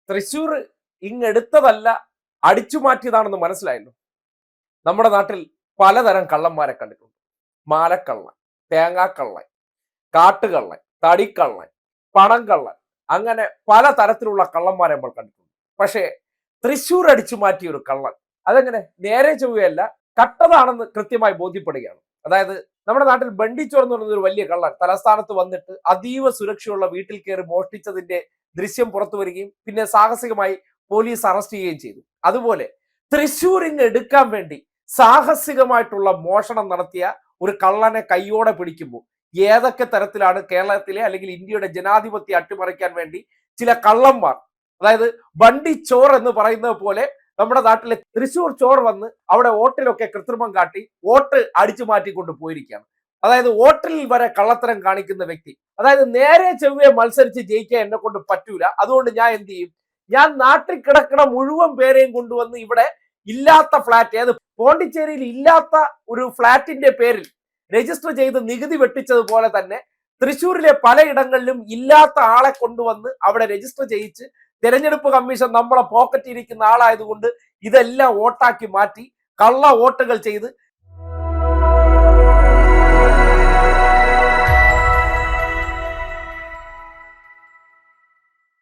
തൃശ്ശൂർ ഇങ്ങെടുത്തതല്ല, അടിച്ചു മാറ്റിയതാണെന്ന് മനസ്സിലായല്ലോ. നമ്മുടെ നാട്ടിൽ പലതരം കള്ളന്മാരെ കണ്ടിട്ടുണ്ട്. മാലക്കള്ളൻ, തേങ്ങാക്കള്ളൻ, കാട്ടുകള്ളൻ, തടിക്കള്ളൻ, പണം കള്ളൻ, അങ്ങനെ പലതരത്തിലുള്ള കള്ളന്മാരെ നമ്മൾ കണ്ടിട്ടുണ്ട്. പക്ഷേ തൃശ്ശൂർ അടിച്ചു മാറ്റിയ ഒരു കള്ളൻ, അതെങ്ങനെ നേരെ ചൊവ്വയല്ല, കട്ടതാണെന്ന് കൃത്യമായി ബോധ്യപ്പെടുകയാണ്. അതായത് നമ്മുടെ നാട്ടിൽ ബണ്ടിച്ചോർ എന്ന് പറയുന്ന ഒരു വലിയ കള്ളൻ തലസ്ഥാനത്ത് വന്നിട്ട് അതീവ സുരക്ഷയുള്ള വീട്ടിൽ കയറി മോഷ്ടിച്ചതിന്റെ ദൃശ്യം പുറത്തു വരികയും പിന്നെ സാഹസികമായി പോലീസ് അറസ്റ്റ് ചെയ്യുകയും ചെയ്തു. അതുപോലെ തൃശ്ശൂരിന് എടുക്കാൻ വേണ്ടി സാഹസികമായിട്ടുള്ള മോഷണം നടത്തിയ ഒരു കള്ളനെ കയ്യോടെ പിടിക്കുമ്പോൾ ഏതൊക്കെ തരത്തിലാണ് കേരളത്തിലെ അല്ലെങ്കിൽ ഇന്ത്യയുടെ ജനാധിപത്യം അട്ടിമറിക്കാൻ വേണ്ടി ചില കള്ളന്മാർ, അതായത് ബണ്ടി ചോർ എന്ന് പറയുന്നത് പോലെ നമ്മുടെ നാട്ടിലെ തൃശ്ശൂർ ചോർ വന്ന് അവിടെ വോട്ടിലൊക്കെ കൃത്രിമം കാട്ടി വോട്ട് അടിച്ചു മാറ്റിക്കൊണ്ട് പോയിരിക്കുകയാണ്. അതായത് വോട്ടിൽ വരെ കള്ളത്തരം കാണിക്കുന്ന വ്യക്തി. അതായത് നേരെ ചൊവ്വയെ മത്സരിച്ച് ജയിക്കാൻ എന്നെ കൊണ്ട് പറ്റൂല, അതുകൊണ്ട് ഞാൻ എന്ത് ചെയ്യും, ഞാൻ നാട്ടിൽ കിടക്കണ മുഴുവൻ പേരെയും കൊണ്ടുവന്ന് ഇവിടെ ഇല്ലാത്ത ഫ്ലാറ്റ്, ഏത് പോണ്ടിച്ചേരിയിൽ ഇല്ലാത്ത ഒരു ഫ്ലാറ്റിന്റെ പേരിൽ രജിസ്റ്റർ ചെയ്ത് നികുതി വെട്ടിച്ചതുപോലെ തന്നെ തൃശ്ശൂരിലെ പലയിടങ്ങളിലും ഇല്ലാത്ത ആളെ കൊണ്ടുവന്ന് അവിടെ രജിസ്റ്റർ ചെയ്യിച്ച് തെരഞ്ഞെടുപ്പ് കമ്മീഷൻ നമ്മളെ പോക്കറ്റിൽ ഇരിക്കുന്ന ആളായതുകൊണ്ട് ഇതെല്ലാം വോട്ടാക്കി മാറ്റി കള്ള വോട്ടുകൾ ചെയ്ത്